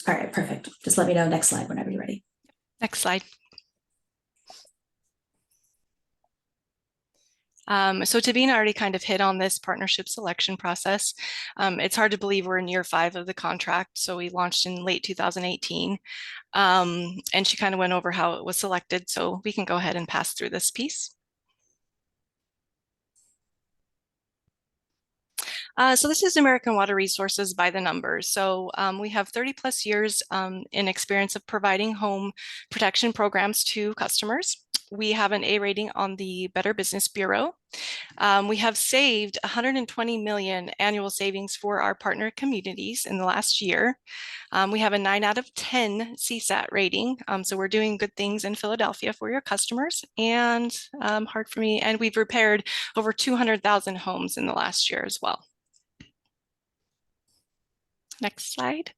All right, perfect. Just let me know next slide whenever you're ready. Next slide. So Tabina already kind of hit on this partnership selection process. It's hard to believe we're in year 5 of the contract. So we launched in late 2018. And she kind of went over how it was selected. So we can go ahead and pass through this piece. So this is American Water Resources by the numbers. So we have 30 plus years in experience of providing home protection programs to customers. We have an A rating on the Better Business Bureau. We have saved 120 million annual savings for our partner communities in the last year. We have a 9 out of 10 CSAT rating. So we're doing good things in Philadelphia for your customers, and hard for me. And we've repaired over 200,000 homes in the last year as well. Next slide.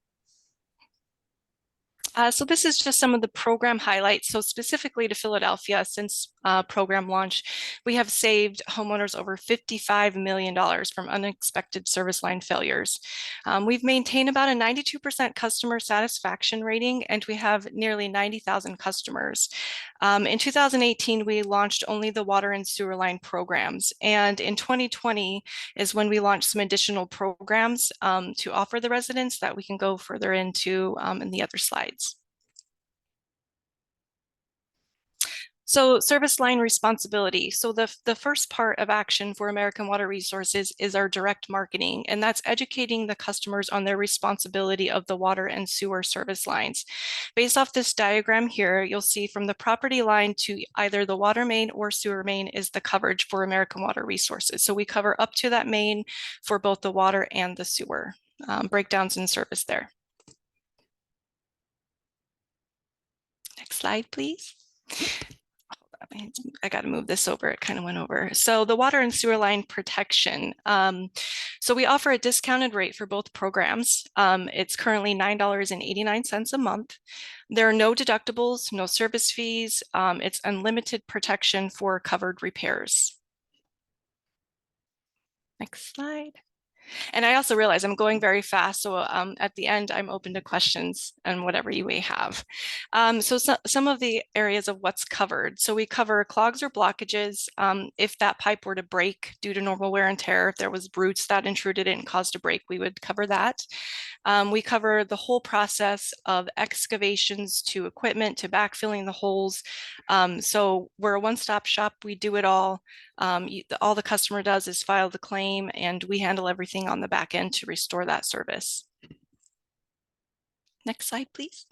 So this is just some of the program highlights. So specifically to Philadelphia, since program launch, we have saved homeowners over $55 million from unexpected service line failures. We've maintained about a 92% customer satisfaction rating, and we have nearly 90,000 customers. In 2018, we launched only the water and sewer line programs. And in 2020 is when we launched some additional programs to offer the residents that we can go further into in the other slides. So service line responsibility. So the first part of action for American Water Resources is our direct marketing, and that's educating the customers on their responsibility of the water and sewer service lines. Based off this diagram here, you'll see from the property line to either the water main or sewer main is the coverage for American Water Resources. So we cover up to that main for both the water and the sewer. Breakdowns in service there. Next slide, please. I got to move this over. It kind of went over. So the water and sewer line protection. So we offer a discounted rate for both programs. It's currently $9.89 a month. There are no deductibles, no service fees. It's unlimited protection for covered repairs. Next slide. And I also realize I'm going very fast. So at the end, I'm open to questions and whatever you may have. So some of the areas of what's covered. So we cover clogs or blockages. If that pipe were to break due to normal wear and tear, if there was roots that intruded and caused a break, we would cover that. We cover the whole process of excavations to equipment to backfilling the holes. So we're a one-stop shop. We do it all. All the customer does is file the claim, and we handle everything on the back end to restore that service. Next slide, please.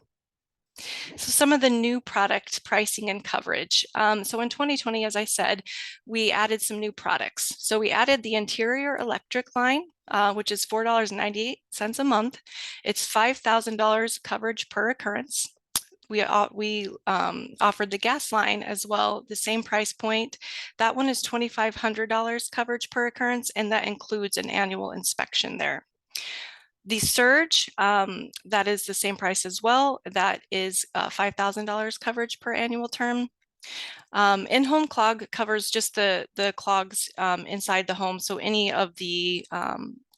So some of the new product pricing and coverage. So in 2020, as I said, we added some new products. So we added the interior electric line, which is $4.98 a month. It's $5,000 coverage per occurrence. We offered the gas line as well, the same price point. That one is $2,500 coverage per occurrence, and that includes an annual inspection there. The surge, that is the same price as well. That is $5,000 coverage per annual term. In-home clog covers just the clogs inside the home. So any of the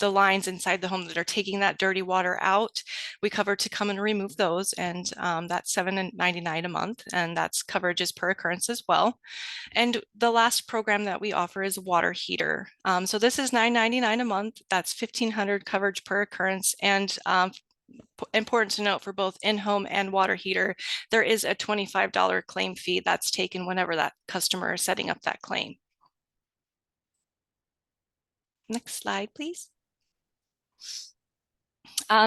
lines inside the home that are taking that dirty water out, we cover to come and remove those. And that's $7.99 a month. And that's coverages per occurrence as well. And the last program that we offer is water heater. So this is $9.99 a month. That's $1,500 coverage per occurrence. And important to note for both in-home and water heater, there is a $25 claim fee that's taken whenever that customer is setting up that claim. Next slide, please.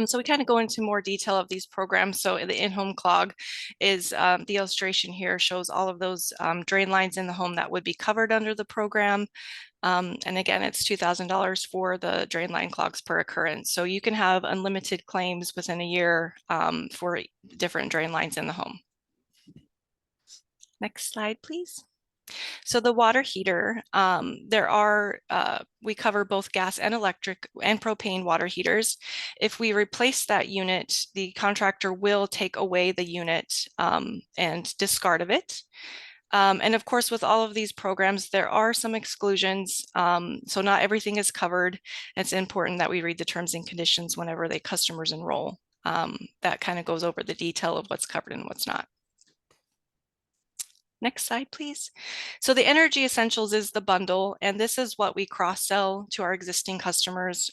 So we kind of go into more detail of these programs. So the in-home clog is the illustration here shows all of those drain lines in the home that would be covered under the program. And again, it's $2,000 for the drain line clogs per occurrence. So you can have unlimited claims within a year for different drain lines in the home. Next slide, please. So the water heater, we cover both gas and electric and propane water heaters. If we replace that unit, the contractor will take away the unit and discard of it. And of course, with all of these programs, there are some exclusions. So not everything is covered. It's important that we read the terms and conditions whenever the customers enroll. that kind of goes over the detail of what's covered and what's not. Next slide, please. So the Energy Essentials is the bundle, and this is what we cross-sell to our existing customers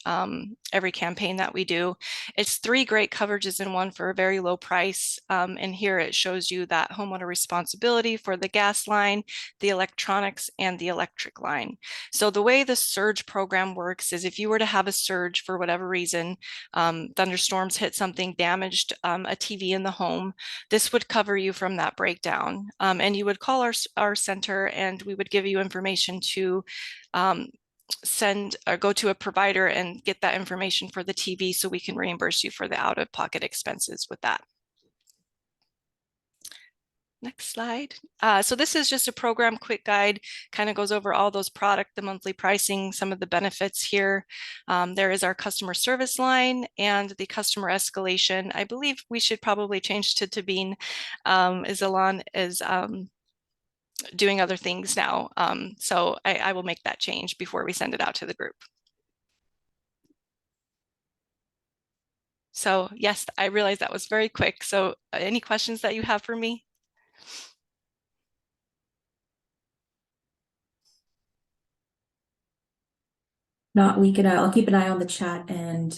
every campaign that we do. It's 3 great coverages in one for a very low price. And here it shows you that homeowner responsibility for the gas line, the electronics, and the electric line. So the way the surge program works is if you were to have a surge for whatever reason, thunderstorms hit something, damaged a TV in the home, this would cover you from that breakdown. And you would call our center, and we would give you information to send or go to a provider and get that information for the TV so we can reimburse you for the out-of-pocket expenses with that. Next slide. So this is just a program quick guide, kind of goes over all those product, the monthly pricing, some of the benefits here. There is our customer service line and the customer escalation. I believe we should probably change to Tabine, as Alon is doing other things now. So I will make that change before we send it out to the group. So yes, I realize that was very quick. So any questions that you have for me? Not, we can, I'll keep an eye on the chat, and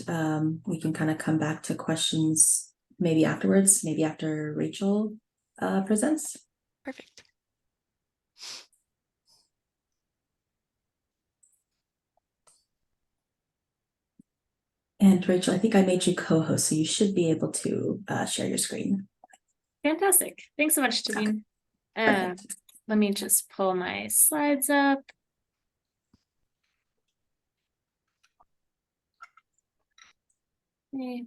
we can kind of come back to questions maybe afterwards, maybe after Rachel presents. Perfect. And Rachel, I think I made you co-host, so you should be able to share your screen. Fantastic. Thanks so much, Tabine. Okay. Let me just pull my slides up. Okay.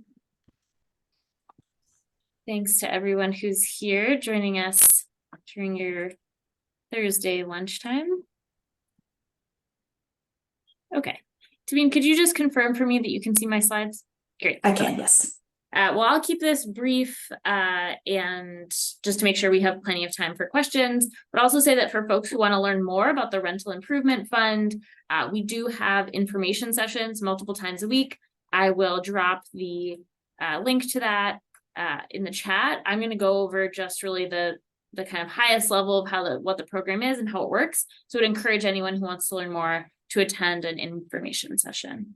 Thanks to everyone who's here joining us during your Thursday lunchtime. Okay. Tabine, could you just confirm for me that you can see my slides? Great. I can, yes. Well, I'll keep this brief and just to make sure we have plenty of time for questions, but also say that for folks who want to learn more about the Rental Improvement Fund, we do have information sessions multiple times a week. I will drop the link to that in the chat. I'm going to go over just really the kind of highest level of what the program is and how it works. So I'd encourage anyone who wants to learn more to attend an information session.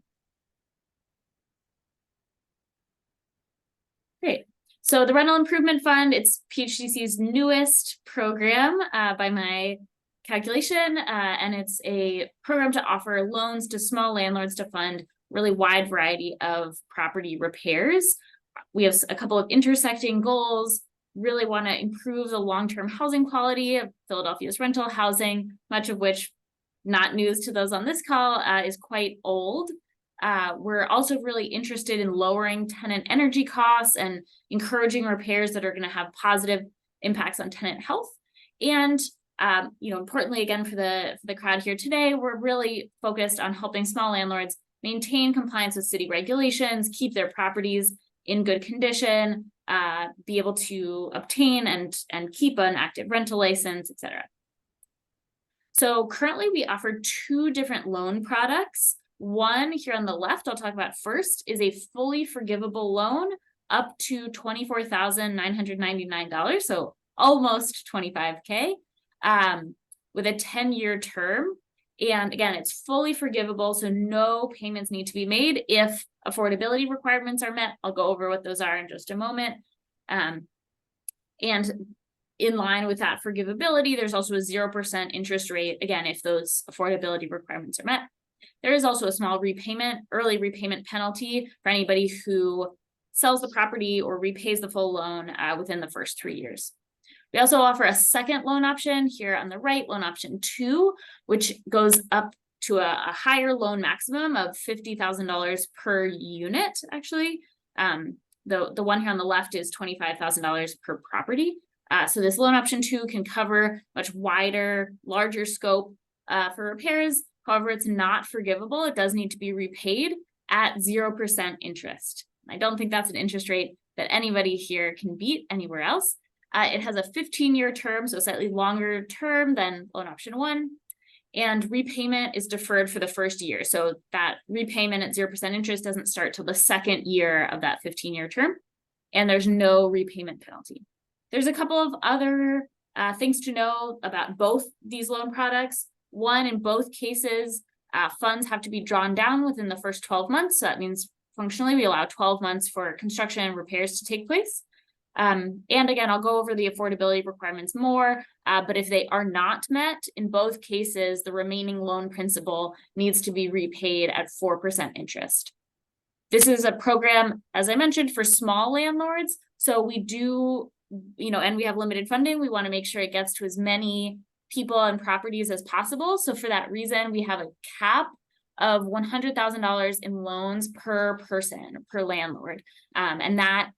Great. So the Rental Improvement Fund, it's PHDC's newest program by my calculation, and it's a program to offer loans to small landlords to fund really wide variety of property repairs. We have a couple of intersecting goals, really want to improve the long-term housing quality of Philadelphia's rental housing, much of which, not news to those on this call, is quite old. We're also really interested in lowering tenant energy costs and encouraging repairs that are going to have positive impacts on tenant health. And importantly, again, for the crowd here today, we're really focused on helping small landlords maintain compliance with city regulations, keep their properties in good condition, be able to obtain and keep an active rental license, etc. So currently we offer 2 different loan products. One here on the left, I'll talk about first, is a fully forgivable loan up to $24,999, so almost $25K, with a 10-year term. And again, it's fully forgivable, so no payments need to be made if affordability requirements are met. I'll go over what those are in just a moment. And in line with that forgivability, there's also a 0% interest rate, again, if those affordability requirements are met. There is also a small early repayment penalty for anybody who sells the property or repays the full loan within the first 3 years. We also offer a second loan option here on the right, loan option 2, which goes up to a higher loan maximum of $50,000 per unit, actually. The one here on the left is $25,000 per property. So this loan option 2 can cover much wider, larger scope for repairs. However, it's not forgivable. It does need to be repaid at 0% interest. I don't think that's an interest rate that anybody here can beat anywhere else. It has a 15-year term, so slightly longer term than loan option 1. And repayment is deferred for the first year. So that repayment at 0% interest doesn't start till the second year of that 15-year term. and there's no repayment penalty. There's a couple of other things to know about both these loan products. One, in both cases, funds have to be drawn down within the first 12 months. So that means functionally we allow 12 months for construction and repairs to take place. And again, I'll go over the affordability requirements more, but if they are not met, in both cases, the remaining loan principal needs to be repaid at 4% interest. This is a program, as I mentioned, for small landlords. So we do, and we have limited funding. We want to make sure it gets to as many people and properties as possible. So for that reason, we have a cap of $100,000 in loans per person, per landlord. And that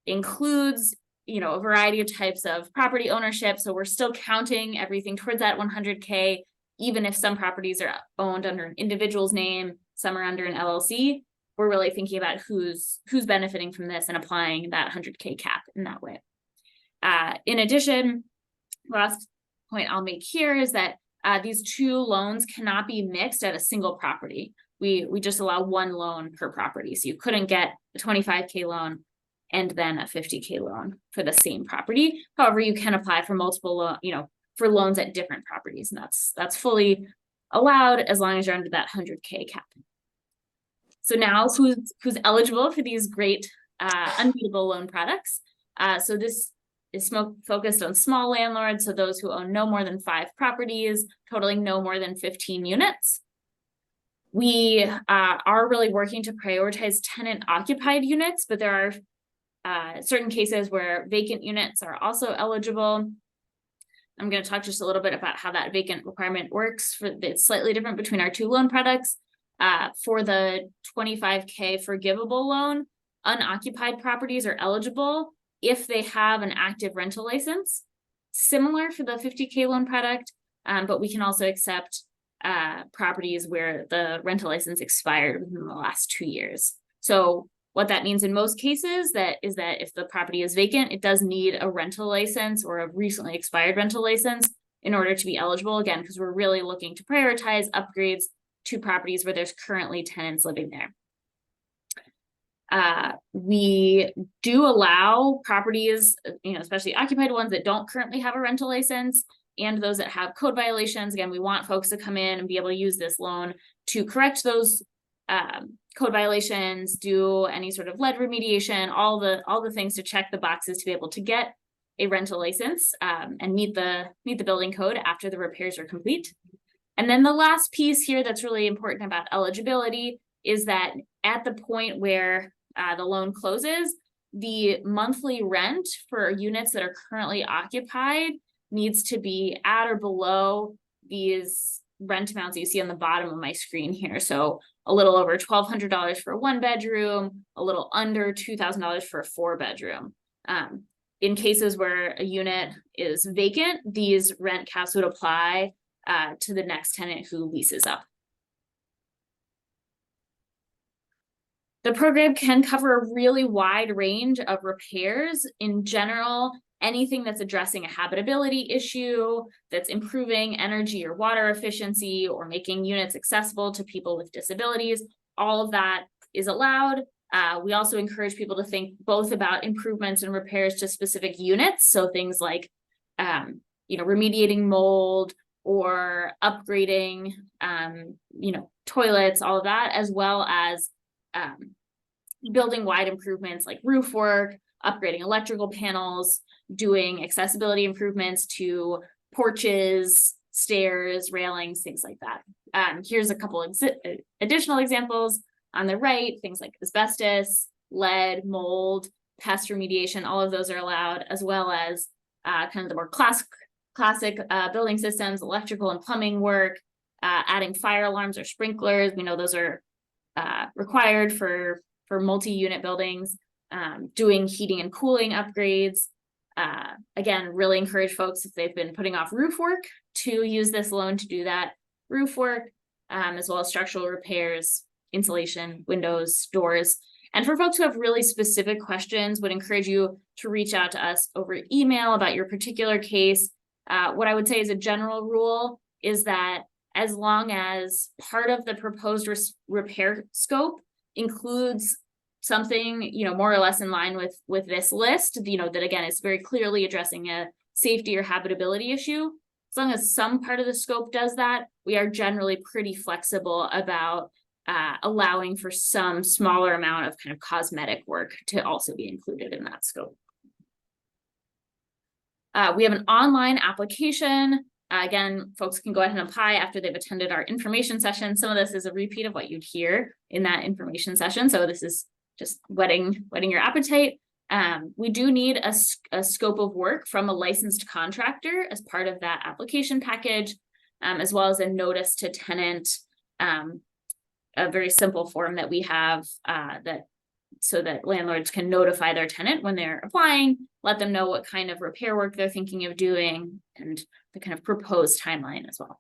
includes, a variety of types of property ownership. So we're still counting everything towards that 100K, even if some properties are owned under an individual's name, some are under an LLC. We're really thinking about who's benefiting from this and applying that 100K cap in that way. In addition, last point I'll make here is that these two loans cannot be mixed at a single property. We just allow one loan per property. So you couldn't get a 25K loan and then a 50K loan for the same property. However, you can apply for multiple for loans at different properties, and that's fully allowed as long as you're under that 100K cap. So now who's eligible for these great unbeatable loan products? So this is focused on small landlords, so those who own no more than 5 properties, totaling no more than 15 units. We are really working to prioritize tenant occupied units, but there are certain cases where vacant units are also eligible. I'm going to talk just a little bit about how that vacant requirement works. It's slightly different between our two loan products. For the 25K forgivable loan, unoccupied properties are eligible if they have an active rental license, similar for the 50K loan product, but we can also accept properties where the rental license expired within the last 2 years. So what that means in most cases is that if the property is vacant, it does need a rental license or a recently expired rental license in order to be eligible, again, because we're really looking to prioritize upgrades to properties where there's currently tenants living there. We do allow properties, especially occupied ones that don't currently have a rental license and those that have code violations. Again, we want folks to come in and be able to use this loan to correct those code violations, do any sort of lead remediation, all the things to check the boxes to be able to get a rental license and meet the building code after the repairs are complete. And then the last piece here that's really important about eligibility is that at the point where the loan closes, the monthly rent for units that are currently occupied needs to be at or below these rent amounts you see on the bottom of my screen here. So a little over $1,200 for a 1-bedroom, a little under $2,000 for a 4-bedroom. In cases where a unit is vacant, these rent caps would apply to the next tenant who leases up. The program can cover a really wide range of repairs. In general, anything that's addressing a habitability issue, that's improving energy or water efficiency, or making units accessible to people with disabilities, all of that is allowed. We also encourage people to think both about improvements and repairs to specific units. So things like, remediating mold or upgrading, toilets, all of that, as well as building wide improvements like roof work, upgrading electrical panels, doing accessibility improvements to porches, stairs, railings, things like that. Here's a couple additional examples on the right, things like asbestos, lead, mold, pest remediation, all of those are allowed, as well as kind of the more classic building systems, electrical and plumbing work, adding fire alarms or sprinklers. We know those are required for multi-unit buildings, doing heating and cooling upgrades. Again, really encourage folks, if they've been putting off roof work, to use this loan to do that roof work, as well as structural repairs, insulation, windows, doors. And for folks who have really specific questions, would encourage you to reach out to us over email about your particular case. What I would say as a general rule is that as long as part of the proposed repair scope includes something, more or less in line with this list, that again is very clearly addressing a safety or habitability issue. As long as some part of the scope does that, we are generally pretty flexible about allowing for some smaller amount of kind of cosmetic work to also be included in that scope. We have an online application. Again, folks can go ahead and apply after they've attended our information session. Some of this is a repeat of what you'd hear in that information session. So this is just whetting your appetite. We do need a scope of work from a licensed contractor as part of that application package, as well as a notice to tenant, a very simple form that we have so that landlords can notify their tenant when they're applying, let them know what kind of repair work they're thinking of doing, and the kind of proposed timeline as well.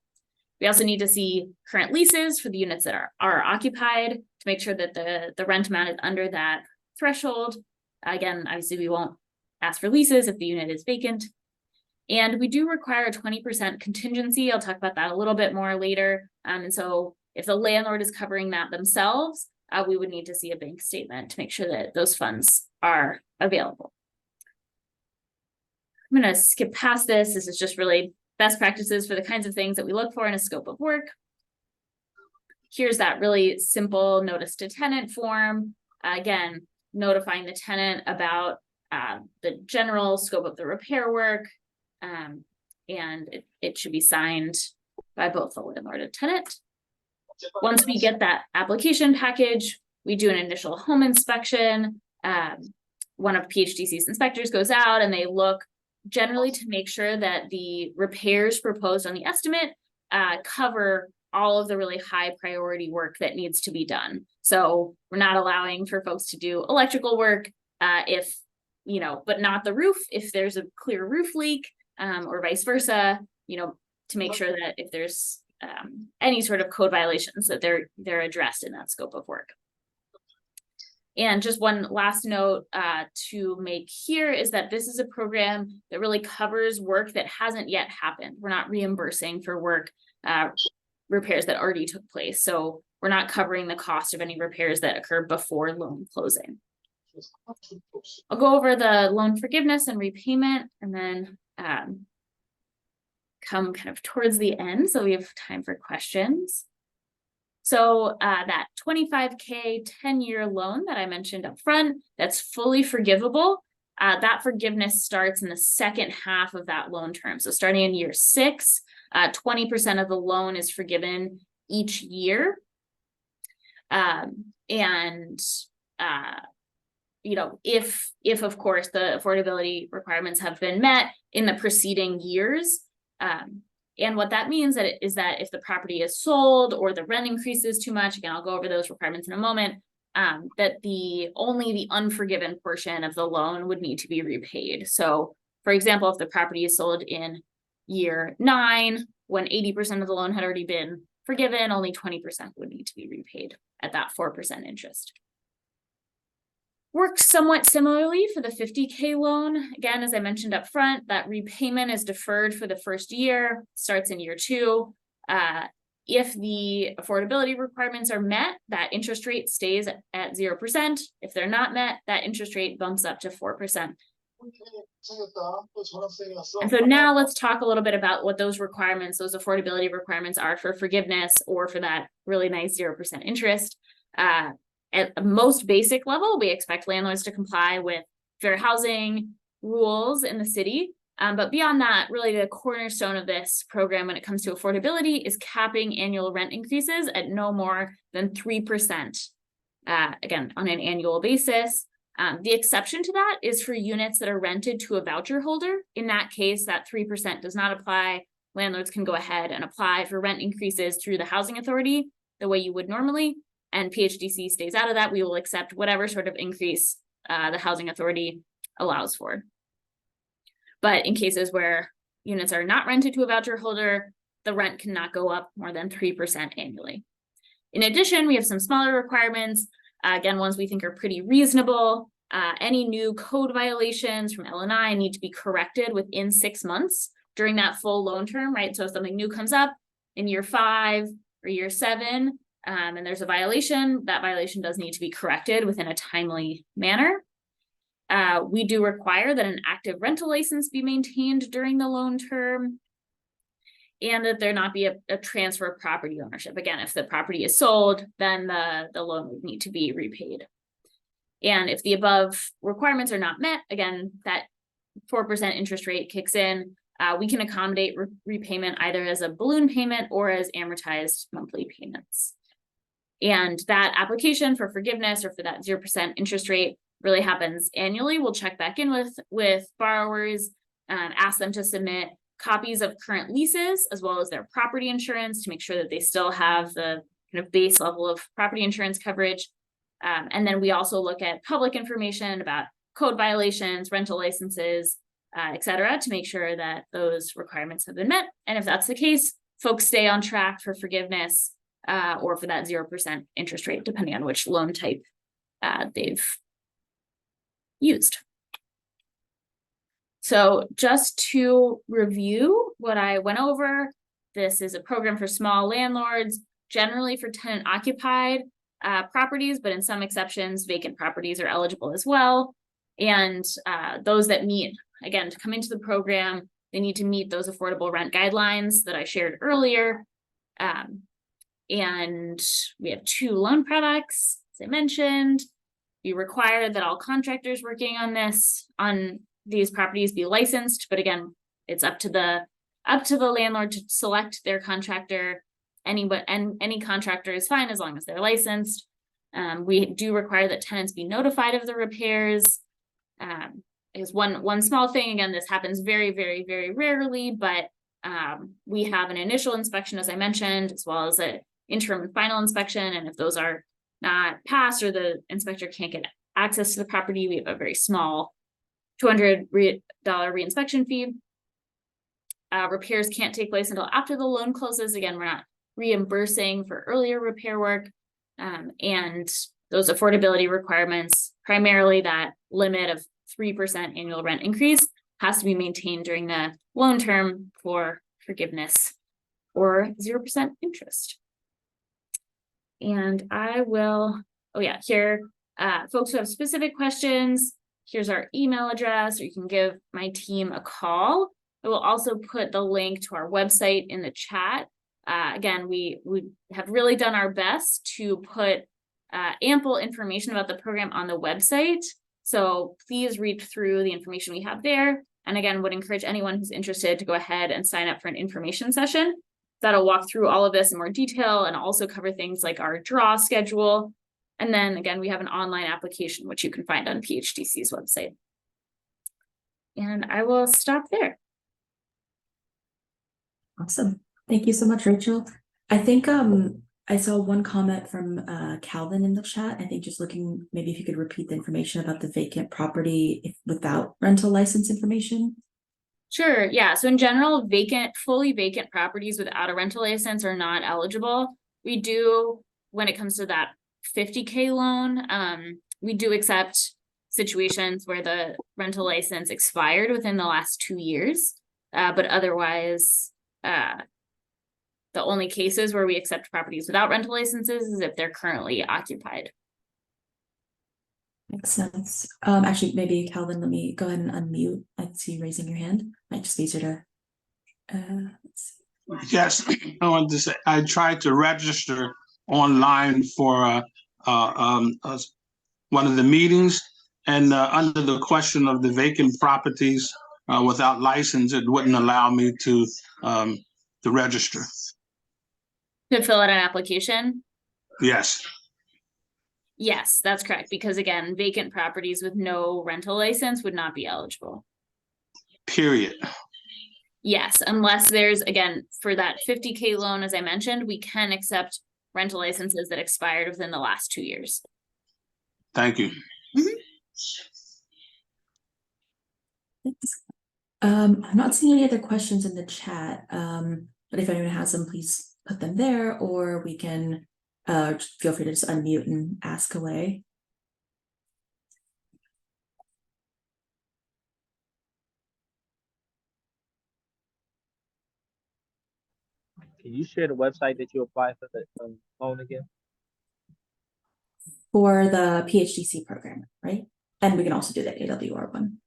We also need to see current leases for the units that are occupied to make sure that the rent amount is under that threshold. Again, obviously we won't ask for leases if the unit is vacant. And we do require a 20% contingency. I'll talk about that a little bit more later. And so if the landlord is covering that themselves, we would need to see a bank statement to make sure that those funds are available. I'm going to skip past this. This is just really best practices for the kinds of things that we look for in a scope of work. Here's that really simple notice to tenant form. Again, notifying the tenant about the general scope of the repair work, and it should be signed by both the landlord and tenant. Once we get that application package, we do an initial home inspection. One of PHDC's inspectors goes out and they look generally to make sure that the repairs proposed on the estimate cover all of the really high priority work that needs to be done. So we're not allowing for folks to do electrical work but not the roof if there's a clear roof leak, or vice versa, to make sure that if there's any sort of code violations that they're addressed in that scope of work. And just one last note to make here is that this is a program that really covers work that hasn't yet happened. We're not reimbursing for work repairs that already took place. So we're not covering the cost of any repairs that occur before loan closing. I'll go over the loan forgiveness and repayment and then come kind of towards the end, so we have time for questions. So that $25K 10-year loan that I mentioned up front, that's fully forgivable. That forgiveness starts in the second half of that loan term. So starting in year 6, 20% of the loan is forgiven each year. If of course the affordability requirements have been met in the preceding years. And what that means is that if the property is sold or the rent increases too much, again, I'll go over those requirements in a moment, that only the unforgiven portion of the loan would need to be repaid. So for example, if the property is sold in year 9, when 80% of the loan had already been forgiven, only 20% would need to be repaid at that 4% interest. Works somewhat similarly for the $50K loan. Again, as I mentioned up front, that repayment is deferred for the first year, starts in year 2. If the affordability requirements are met, that interest rate stays at 0%. If they're not met, that interest rate bumps up to 4%. And so now let's talk a little bit about what those requirements, those affordability requirements are for forgiveness or for that really nice 0% interest. At the most basic level, we expect landlords to comply with fair housing rules in the city. But beyond that, really the cornerstone of this program when it comes to affordability is capping annual rent increases at no more than 3%, again, on an annual basis. The exception to that is for units that are rented to a voucher holder. In that case, that 3% does not apply. Landlords can go ahead and apply for rent increases through the housing authority the way you would normally. And PHDC stays out of that. We will accept whatever sort of increase the housing authority allows for. But in cases where units are not rented to a voucher holder, the rent cannot go up more than 3% annually. In addition, we have some smaller requirements, again, ones we think are pretty reasonable. Any new code violations from L&I need to be corrected within 6 months during that full loan term, right? So if something new comes up in year 5 or year 7, and there's a violation, that violation does need to be corrected within a timely manner. We do require that an active rental license be maintained during the loan term, and that there not be a transfer of property ownership. Again, if the property is sold, then the loan would need to be repaid. And if the above requirements are not met, again, that 4% interest rate kicks in. We can accommodate repayment either as a balloon payment or as amortized monthly payments. And that application for forgiveness or for that 0% interest rate really happens annually. We'll check back in with borrowers, ask them to submit copies of current leases as well as their property insurance to make sure that they still have the kind of base level of property insurance coverage. And then we also look at public information about code violations, rental licenses, et cetera, to make sure that those requirements have been met. And if that's the case, folks stay on track for forgiveness or for that 0% interest rate, depending on which loan type they've used. So just to review what I went over, this is a program for small landlords, generally for tenant occupied properties, but in some exceptions, vacant properties are eligible as well. And those that meet, again, to come into the program, they need to meet those affordable rent guidelines that I shared earlier. And we have 2 loan products, as I mentioned. We require that all contractors working on these properties be licensed, but again, it's up to the landlord to select their contractor. Any contractor is fine as long as they're licensed. We do require that tenants be notified of the repairs. Is one small thing. Again, this happens very, very, very rarely, but we have an initial inspection, as I mentioned, as well as an interim and final inspection. And if those are not passed or the inspector can't get access to the property, we have a very small $200 reinspection fee. Repairs can't take place until after the loan closes. Again, we're not reimbursing for earlier repair work. And those affordability requirements, primarily that limit of 3% annual rent increase, has to be maintained during the loan term for forgiveness or 0% interest. And I will, here, folks who have specific questions, here's our email address, or you can give my team a call. I will also put the link to our website in the chat. Again, we have really done our best to put ample information about the program on the website. So please read through the information we have there. And again, would encourage anyone who's interested to go ahead and sign up for an information session. That'll walk through all of this in more detail and also cover things like our draw schedule. And then again, we have an online application, which you can find on PHDC's website. And I will stop there. Awesome. Thank you so much, Rachel. I think I saw one comment from Calvin in the chat. I think just looking, maybe if you could repeat the information about the vacant property without rental license information. Sure, yeah. So in general, fully vacant properties without a rental license are not eligible. We do, when it comes to that 50K loan, we do accept situations where the rental license expired within the last 2 years, but otherwise, the only cases where we accept properties without rental licenses is if they're currently occupied. Makes sense. Actually, maybe Calvin, let me go ahead and unmute. I see you raising your hand. Might just be easier to. Let's see. Yes, I wanted to say I tried to register online for one of the meetings, and under the question of the vacant properties without license, it wouldn't allow me to register. To fill out an application? Yes. Yes, that's correct. Because again, vacant properties with no rental license would not be eligible. Period. Yes, unless there's, again, for that 50K loan, as I mentioned, we can accept rental licenses that expired within the last 2 years. Thank you. Thanks. I'm not seeing any other questions in the chat, but if anyone has them, please put them there, or we can feel free to just unmute and ask away. Can you share the website that you applied for the loan again? For the PhDC program, right? And we can also do the AWR one.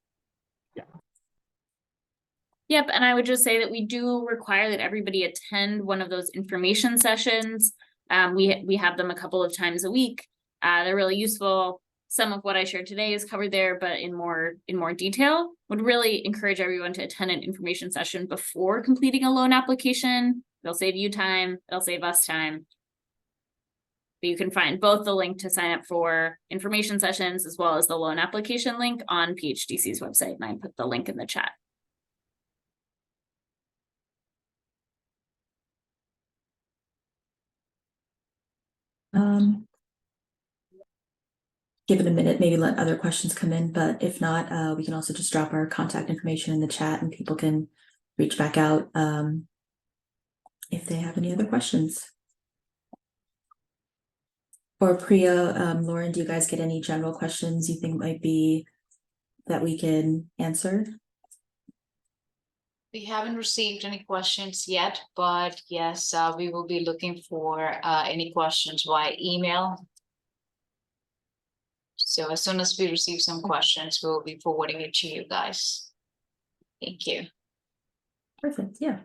Yep, and I would just say that we do require that everybody attend one of those information sessions. We have them a couple of times a week. They're really useful. Some of what I shared today is covered there, but in more detail. Would really encourage everyone to attend an information session before completing a loan application. It'll save you time, it'll save us time. But you can find both the link to sign up for information sessions as well as the loan application link on PhDC's website, and I put the link in the chat. Give it a minute, maybe let other questions come in, but if not, we can also just drop our contact information in the chat and people can reach back out if they have any other questions. Or Priya, Lauren, do you guys get any general questions you think might be that we can answer? We haven't received any questions yet, but yes, we will be looking for any questions via email. So as soon as we receive some questions, we'll be forwarding it to you guys. Thank you. Perfect, yeah.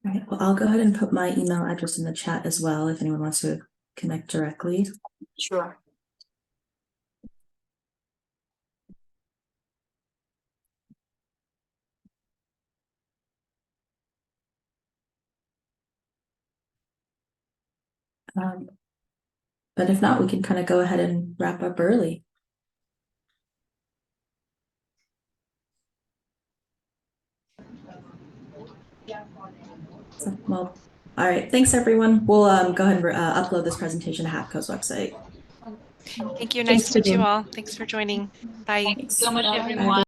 All right, well, I'll go ahead and put my email address in the chat as well if anyone wants to connect directly. Sure. But if not, we can kind of go ahead and wrap up early. So, well, all right, thanks everyone. We'll go ahead and upload this presentation to HAPCO's website. Thank you. Nice to meet you all. Thanks for joining. Bye. Thank you so much, Bye. everyone.